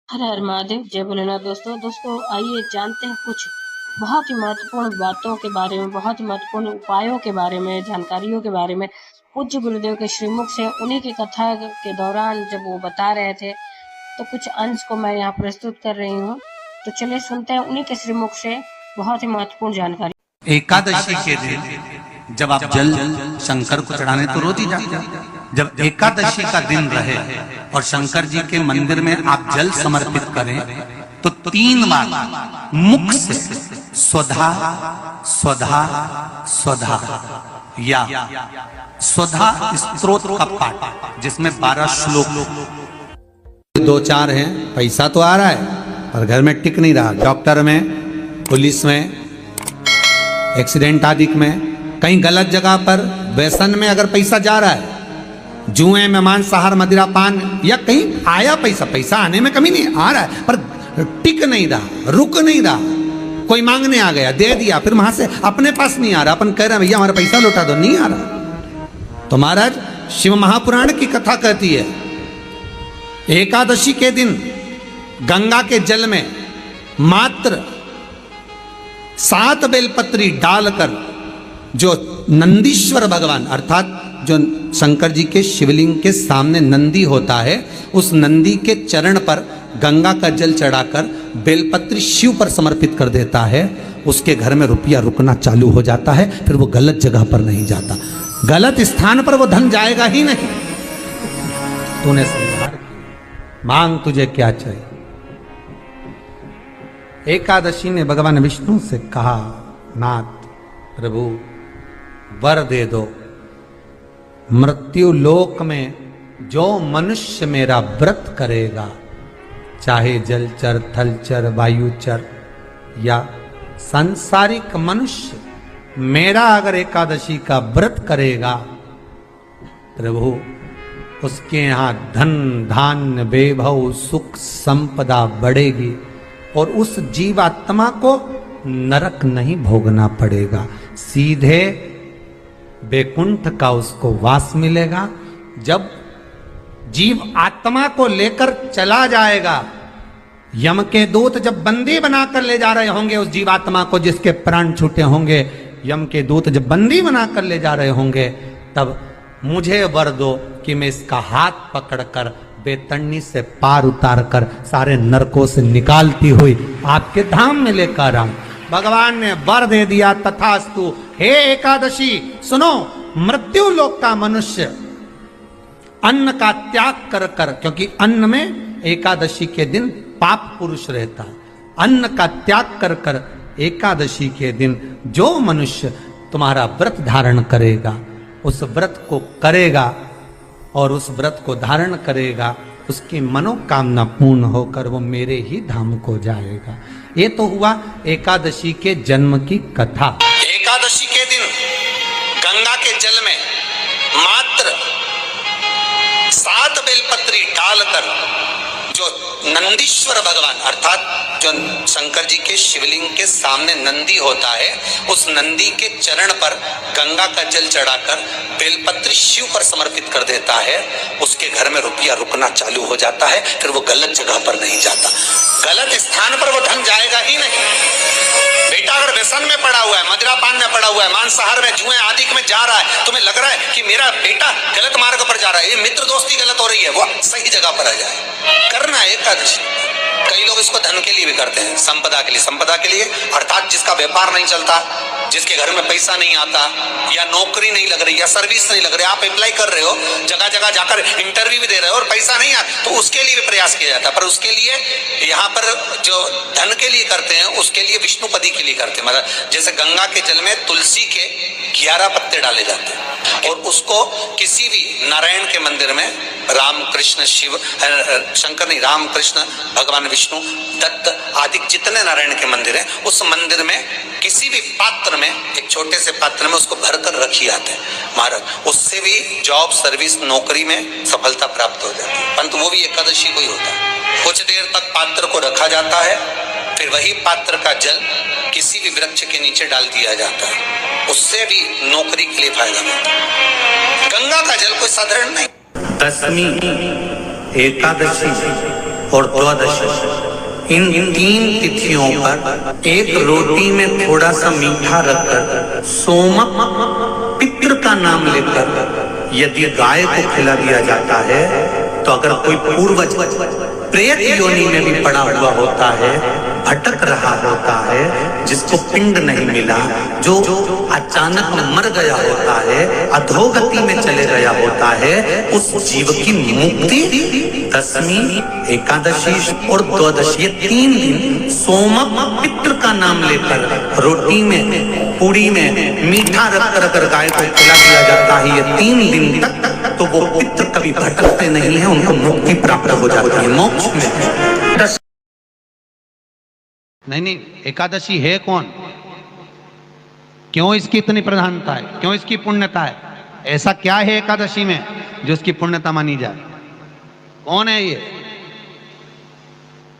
हर हर महादेव, जय भोलेनाथ। दोस्तों आइए जानते हैं कुछ बहुत ही महत्वपूर्ण बातों के बारे में, बहुत ही महत्वपूर्ण उपायों के बारे में, जानकारियों के बारे में। पूज्य गुरुदेव के श्रीमुख से उन्हीं की कथा के दौरान जब वो बता रहे थे, तो कुछ अंश को मैं यहाँ प्रस्तुत कर रही हूँ। तो चलिए सुनते हैं उन्हीं के श्रीमुख से बहुत ही महत्वपूर्ण जानकारी। एकादशी के दिन जब आप जल शंकर को चढ़ाने तो रोज ही जाते हैं। जब एकादशी का दिन रहे और शंकर जी के मंदिर में आप जल समर्पित करें तो 3 बार मुख से स्वधा स्वधा स्वधा या स्वधा स्तोत्र का पाठ, जिसमें 12 श्लोक 2-4 हैं। पैसा तो आ रहा है पर घर में टिक नहीं रहा। डॉक्टर में, पुलिस में, एक्सीडेंट आदि में, कहीं गलत जगह पर, व्यसन में अगर पैसा जा रहा है, जुए में, मांसाहार, मदिरा पान, या कहीं आया पैसा आने में कमी नहीं, आ रहा है पर टिक नहीं रहा, रुक नहीं रहा। कोई मांगने आ गया, दे दिया, फिर वहां से अपने पास नहीं आ रहा, अपन कह रहे हैं भैया हमारा पैसा लौटा दो, नहीं आ रहा। तो महाराज शिव महापुराण की कथा कहती है, एकादशी के दिन गंगा के जल में मात्र 7 बेलपत्री डालकर, जो नंदीश्वर भगवान अर्थात जो शंकर जी के शिवलिंग के सामने नंदी होता है, उस नंदी के चरण पर गंगा का जल चढ़ाकर बेलपत्री शिव पर समर्पित कर देता है, उसके घर में रुपया रुकना चालू हो जाता है। फिर वो गलत जगह पर नहीं जाता, गलत स्थान पर वो धन जाएगा ही नहीं। तूने संहार किया, मांग तुझे क्या चाहिए। एकादशी ने भगवान विष्णु से कहा, नाथ प्रभु वर दे दो, मृत्यु लोक में जो मनुष्य मेरा व्रत करेगा, चाहे जलचर, थलचर, वायुचर या सांसारिक मनुष्य, मेरा अगर एकादशी का व्रत करेगा, प्रभु उसके यहाँ धन धान्य वैभव सुख संपदा बढ़ेगी और उस जीवात्मा को नरक नहीं भोगना पड़ेगा, सीधे बैकुंठ का उसको वास मिलेगा। जब जीव आत्मा को लेकर चला जाएगा, यम के दूत जब बंदी बनाकर ले जा रहे होंगे उस जीवात्मा को, जिसके प्राण छूटे होंगे, यम के दूत जब बंदी बनाकर ले जा रहे होंगे, तब मुझे वर दो कि मैं इसका हाथ पकड़कर बेतरनी से पार उतार कर सारे नरकों से निकालती हुई आपके धाम में लेकर आऊं। भगवान ने वर दे दिया, तथास्तु। हे एकादशी सुनो, मृत्यु लोक का मनुष्य अन्न का त्याग कर कर, क्योंकि अन्न में एकादशी के दिन पाप पुरुष रहता है, अन्न का त्याग कर कर एकादशी के दिन जो मनुष्य तुम्हारा व्रत धारण करेगा, उस व्रत को करेगा और उस व्रत को धारण करेगा, उसकी मनोकामना पूर्ण होकर वो मेरे ही धाम को जाएगा। ये तो हुआ एकादशी के जन्म की कथा। एकादशी के दिन गंगा के जल में मात्र 7 बेलपत्री डालकर, जो नंदीश्वर भगवान अर्थात जो शंकर जी के शिवलिंग के सामने नंदी होता है, उस नंदी के चरण पर गंगा का जल चढ़ाकर बेलपत्री शिव पर समर्पित कर देता है, उसके घर में रुपया रुकना चालू हो जाता है। फिर वो गलत जगह पर नहीं जाता, गलत स्थान पर वो धन जाएगा ही नहीं। बेटा अगर व्यसन में पड़ा हुआ है, मदिरा पान में पड़ा हुआ है, मांसाहार में, जुए आदि में जा रहा है, तुम्हें लग रहा है कि मेरा बेटा गलत मार्ग पर जा रहा है, ये मित्र दोस्ती गलत हो रही है, वो सही जगह पर आ जाए। करना है एकादशी। कई लोग इसको धन के लिए भी करते हैं, संपदा के लिए। संपदा के लिए अर्थात जिसका व्यापार नहीं चलता, जिसके घर में पैसा नहीं आता, या नौकरी नहीं लग रही, या सर्विस नहीं लग रही, आप अप्लाई कर रहे हो, जगह जगह जाकर इंटरव्यू भी दे रहे हो और पैसा नहीं आता, तो उसके लिए भी प्रयास किया जाता है। पर उसके लिए यहाँ पर जो धन के लिए करते हैं, उसके लिए विष्णुपदी के लिए करते हैं। मतलब जैसे गंगा के जल में तुलसी के 11 पत्ते डाले जाते हैं और उसको किसी भी नारायण के मंदिर में, राम कृष्ण शिव, शंकर नहीं, राम कृष्ण भगवान विष्णु, दत्त आदि जितने नारायण के मंदिर हैं, उस मंदिर में किसी भी पात्र में, एक छोटे से पात्र में उसको भरकर रखी जाते हैं महाराज। उससे भी जॉब, सर्विस, नौकरी में सफलता प्राप्त हो जाती है। परंतु वो भी एकादशी को ही होता है। कुछ देर तक पात्र को रखा जाता है, फिर वही पात्र का जल किसी भी वृक्ष के नीचे डाल दिया जाता है, उससे भी नौकरी के लिए फायदा मिलता है। गंगा का जल कोई साधारण नहीं। 10वीं एकादशी और द्वादशी, इन 3 तिथियों पर एक रोटी में थोड़ा सा मीठा रखकर सोमक पितृ का नाम लेकर यदि गाय को खिला दिया जाता है, तो अगर कोई पूर्वज प्रेत योनि में भी पड़ा हुआ होता है, भटक रहा होता है, जिसको पिंड नहीं मिला, जो अचानक मर गया होता है, अधोगति में चले गया होता है, उस जीव की मुक्ति दशमी, एकादशी और द्वादशी, ये 3 दिन सोमक पितृ का नाम लेकर रोटी में, पूड़ी में मीठा रखकर अगर गाय को खिला दिया जाता है ये 3 दिन तक, तो वो पितृ कभी भटकते नहीं है, उनको मुक्ति प्राप्त हो जाती है, मोक्ष में। नहीं, एकादशी है कौन, क्यों इसकी इतनी प्रधानता है, क्यों इसकी पुण्यता है, ऐसा क्या है एकादशी में जो इसकी पुण्यता मानी जाए? कौन है ये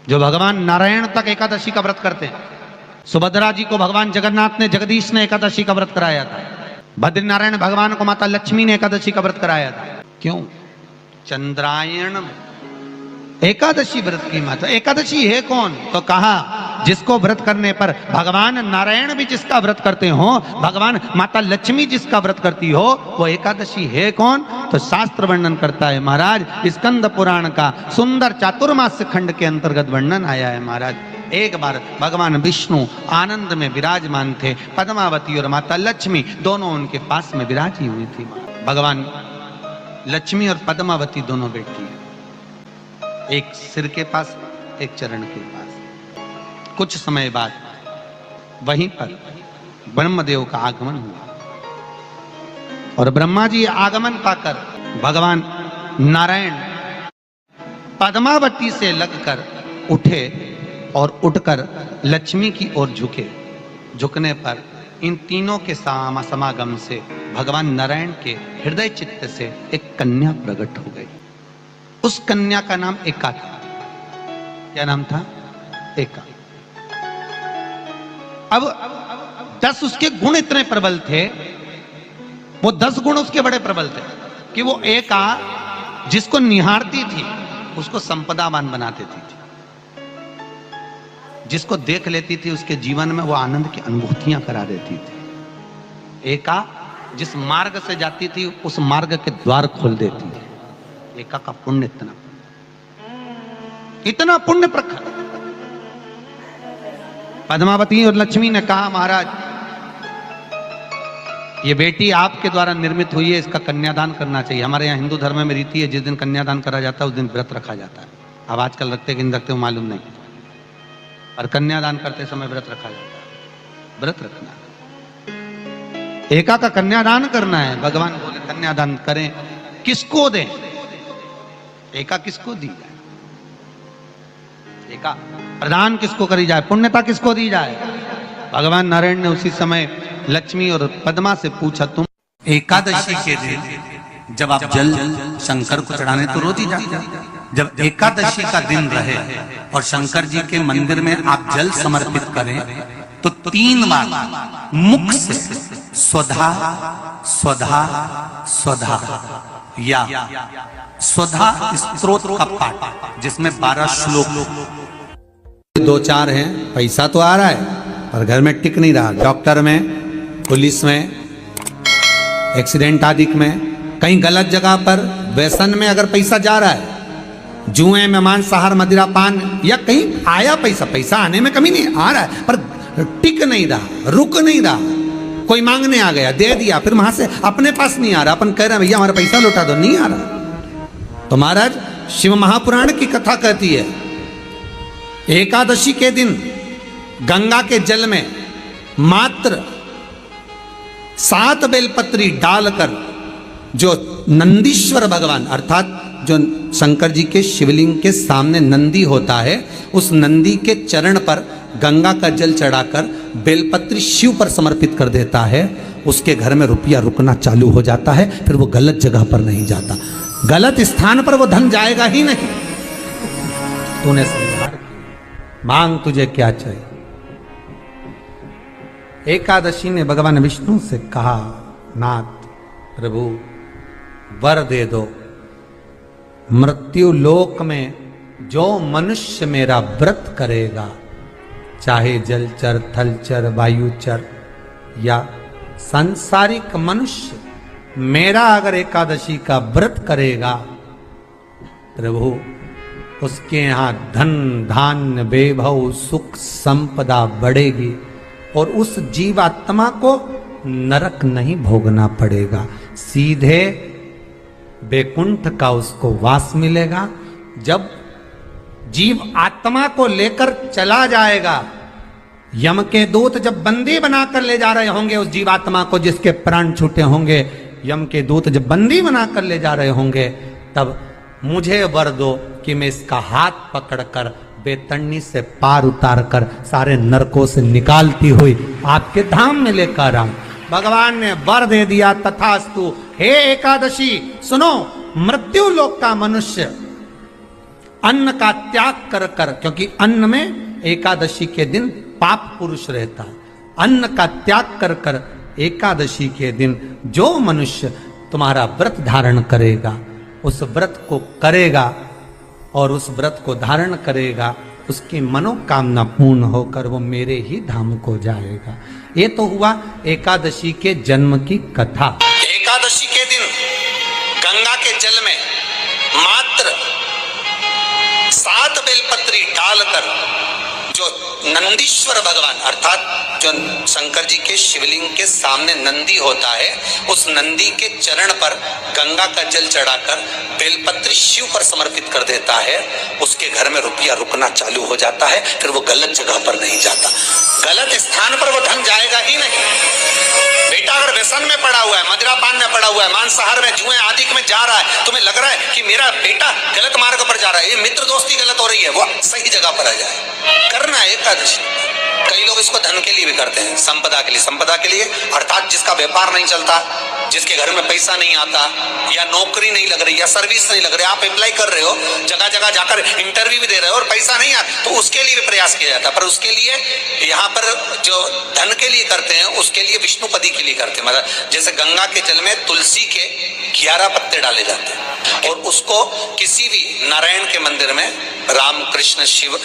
जो भगवान नारायण तक एकादशी का व्रत करते हैं? सुभद्रा जी को भगवान जगन्नाथ ने, जगदीश ने एकादशी का व्रत कराया था। बद्रीनारायण भगवान को माता लक्ष्मी ने एकादशी का व्रत कराया था। क्यों? चंद्रायण एकादशी व्रत की माता। एकादशी है कौन? तो कहा जिसको व्रत करने पर भगवान नारायण भी जिसका व्रत करते हो, भगवान माता लक्ष्मी जिसका व्रत करती हो, वो एकादशी है कौन? तो शास्त्र वर्णन करता है महाराज, स्कंद पुराण का सुंदर चातुर्मास्य खंड के अंतर्गत वर्णन आया है महाराज। एक बार भगवान विष्णु आनंद में विराजमान थे, पद्मावती और माता लक्ष्मी दोनों उनके पास में विराजी हुई थी। भगवान लक्ष्मी और पद्मावती दोनों बैठी हैं, एक सिर के पास, एक चरण के पास। कुछ समय बाद वहीं पर ब्रह्मदेव का आगमन हुआ और ब्रह्मा जी आगमन पाकर भगवान नारायण पद्मावती से लगकर उठे और उठकर लक्ष्मी की ओर झुके। झुकने पर इन तीनों के समागम से भगवान नारायण के हृदय चित्त से एक कन्या प्रकट हो गई। उस कन्या का नाम एका था। क्या नाम था? एका। अब 10 उसके गुण इतने प्रबल थे, वो 10 गुण उसके बड़े प्रबल थे कि वो एका जिसको निहारती थी उसको संपदावान बना देती थी, जिसको देख लेती थी उसके जीवन में वो आनंद की अनुभूतियां करा देती थी। एका जिस मार्ग से जाती थी उस मार्ग के द्वार खोल देती थी। एका का पुण्य इतना पुण्य प्रखर। पद्मावती और लक्ष्मी ने कहा महाराज ये बेटी आपके द्वारा निर्मित हुई है, इसका कन्यादान करना चाहिए। हमारे यहाँ हिंदू धर्म में रीति है, जिस दिन कन्यादान करा जाता है उस दिन व्रत रखा जाता है। अब आजकल रखते कि नहीं रखते हो मालूम नहीं, और कन्यादान करते समय व्रत रखा जाता है। व्रत रखना, एका का कन्यादान करना है। भगवान बोले कन्यादान करें, किसको दें? एका किसको दी जाए? एका प्रदान किसको करी जाए? पुण्यता किसको दी जाए? भगवान नारायण ने उसी समय लक्ष्मी और पद्मा से पूछा, तुम एकादशी के दिन जब आप जल शंकर को चढ़ाने तो रोज ही जाते, जब एकादशी का दिन रहे और शंकर जी के मंदिर में आप जल समर्पित करें तो 3 बार मुख से स्वधा स्वधा स्वधा या स्वधा स्तोत्र का पाठ, जिसमें 12 श्लोक 2-4 हैं। पैसा तो आ रहा है पर घर में टिक नहीं रहा। डॉक्टर में, पुलिस में, एक्सीडेंट आदि में, कहीं गलत जगह पर, व्यसन में अगर पैसा जा रहा है, जुए में, मांसाहार, मदिरा पान, या कहीं आया पैसा आने में कमी नहीं, आ रहा है पर टिक नहीं रहा, रुक नहीं रहा। कोई मांगने आ गया, दे दिया, फिर वहां से अपने पास नहीं आ रहा, अपन कह रहे हैं भैया हमारा पैसा लौटा दो, नहीं आ रहा। तो महाराज शिव महापुराण की कथा कहती है एकादशी के दिन गंगा के जल में मात्र 7 बेलपत्री डालकर जो नंदीश्वर भगवान अर्थात जो शंकर जी के शिवलिंग के सामने नंदी होता है, उस नंदी के चरण पर गंगा का जल चढ़ाकर बेलपत्री शिव पर समर्पित कर देता है, उसके घर में रुपया रुकना चालू हो जाता है। फिर वो गलत जगह पर नहीं जाता, गलत स्थान पर वो धन जाएगा ही नहीं। तूने समझा, मांग तुझे क्या चाहिए। एकादशी ने भगवान विष्णु से कहा, नाथ प्रभु वर दे दो, मृत्यु लोक में जो मनुष्य मेरा व्रत करेगा, चाहे जलचर, थलचर, वायुचर या सांसारिक मनुष्य, मेरा अगर एकादशी का व्रत करेगा, प्रभु उसके यहाँ धन धान्य वैभव सुख संपदा बढ़ेगी और उस जीवात्मा को नरक नहीं भोगना पड़ेगा, सीधे वैकुंठ का उसको वास मिलेगा। जब जीव आत्मा को लेकर चला जाएगा, यम के दूत जब बंदी बनाकर ले जा रहे होंगे उस जीवात्मा को जिसके प्राण छूटे होंगे, यम के दूत जब बंदी बनाकर ले जा रहे होंगे, तब मुझे वर दो कि मैं इसका हाथ पकड़कर बेतन्नी से पार उतार कर सारे नरकों से निकालती हुई आपके धाम में लेकर आऊं। भगवान ने वर दे दिया, तथास्तु। हे एकादशी सुनो, मृत्यु लोक का मनुष्य अन्न का त्याग कर कर, क्योंकि अन्न में एकादशी के दिन पाप पुरुष रहता है, अन्न का त्याग कर कर एकादशी के दिन जो मनुष्य तुम्हारा व्रत धारण करेगा, उस व्रत को करेगा और उस व्रत को धारण करेगा, उसकी मनोकामना पूर्ण होकर वो मेरे ही धाम को जाएगा। ये तो हुआ एकादशी के जन्म की कथा। एकादशी के दिन गंगा के जल में मात्र 7 बेलपत्री डालकर जो नंदीश्वर भगवान अर्थात जो शंकर जी के शिवलिंग के सामने नंदी होता है, उस नंदी के चरण पर गंगा का जल चढ़ाकर बेलपत्री शिव पर समर्पित कर देता है, उसके घर में रुपया रुकना चालू हो जाता है, फिर वो गलत जगह पर नहीं जाता, गलत स्थान पर वो धन जाएगा ही नहीं। बेटा अगर व्यसन में पड़ा हुआ है, मदिरा पान में पड़ा हुआ है, मांसाहार में, जुए आदि में जा रहा है, तुम्हें लग रहा है कि मेरा बेटा गलत मार्ग पर जा रहा है, ये मित्र दोस्ती गलत हो रही है, वो सही जगह पर आ जाए। करना है एकादशी। कई लोग इसको धन के लिए भी करते हैं, संपदा के लिए। संपदा के लिए अर्थात जिसका व्यापार नहीं चलता, जिसके घर में पैसा नहीं आता, या नौकरी नहीं लग रही, या सर्विस नहीं लग रही, आप अप्लाई कर रहे हो, जगह जगह जाकर इंटरव्यू भी दे रहे हो और पैसा नहीं आता, तो उसके लिए भी प्रयास किया जाता है। पर उसके लिए यहाँ पर जो धन के लिए करते हैं, उसके लिए विष्णुपदी के लिए करते हैं। मतलब जैसे गंगा के जल में तुलसी के 11 पत्ते डाले जाते हैं और उसको किसी भी नारायण के मंदिर में, राम कृष्ण शिव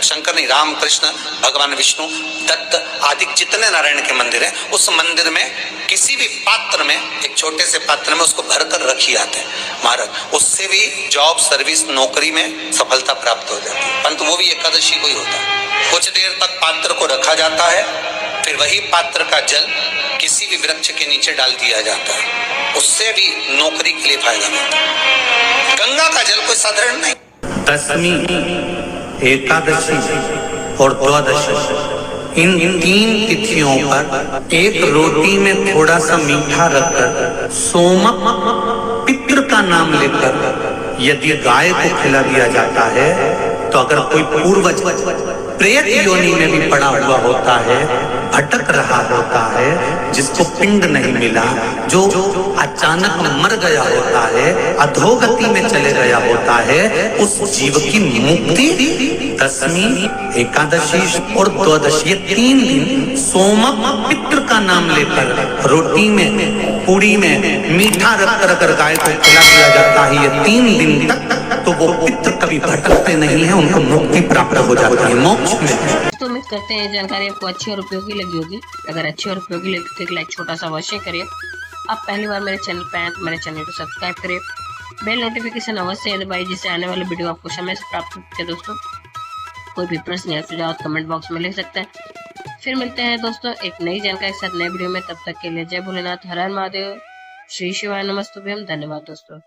शंकर नहीं, राम कृष्ण भगवान विष्णु दत्त आदि जितने नारायण के मंदिर हैं, उस मंदिर में किसी भी पात्र में, एक छोटे से पात्र में उसको भर कर रखी जाते हैं महाराज, उससे भी जॉब सर्विस नौकरी में सफलता प्राप्त हो जाती है। परंतु वो भी एकादशी को ही होता है। कुछ देर तक पात्र को रखा जाता है, फिर वही पात्र का जल किसी भी वृक्ष के नीचे डाल दिया जाता है, उससे भी नौकरी के लिए फायदा मिलता है। गंगा का जल कोई साधारण नहीं। दशमी, एकादशी और द्वादशी, इन 3 तिथियों पर एक रोटी में थोड़ा सा मीठा रखकर सोमक पितृ का नाम लेकर यदि गाय को खिला दिया जाता है, तो अगर कोई पूर्वज प्रेत योनि में भी पड़ा हुआ होता है, भटक रहा होता है, जिसको पिंड नहीं मिला, जो अचानक मर गया होता है, अधोगति में चले गया होता है, उस जीव की मुक्ति दशमी, एकादशी और द्वादशी, 3 दिन सोमक पितृ का नाम लेकर रोटी में, पूड़ी में मीठा रखकर अगर गाय को खिला दिया जाता है ये 3 दिन तक, तो वो पितृ कभी भटकते नहीं है, उनको मुक्ति प्राप्त हो जाती है, मोक्ष में। तो उम्मीद करते हैं जानकारी आपको अच्छी और उपयोगी लगी होगी। अगर अच्छी और उपयोगी लगी तो एक लाइक छोटा सा अवश्य करिए। आप पहली बार मेरे चैनल पे आए तो मेरे चैनल को सब्सक्राइब करिए, बेल नोटिफिकेशन अवश्य दबाइए, जिससे आने वाले वीडियो आपको समय से प्राप्त होते हैं। दोस्तों कोई भी प्रश्न या सुझाव कमेंट बॉक्स में लिख सकते हैं। फिर मिलते हैं दोस्तों एक नई जानकारी के साथ नए वीडियो में। तब तक के लिए जय भोलेनाथ, हर हर महादेव, श्री शिवाय नमस्तुभ्यम। धन्यवाद दोस्तों।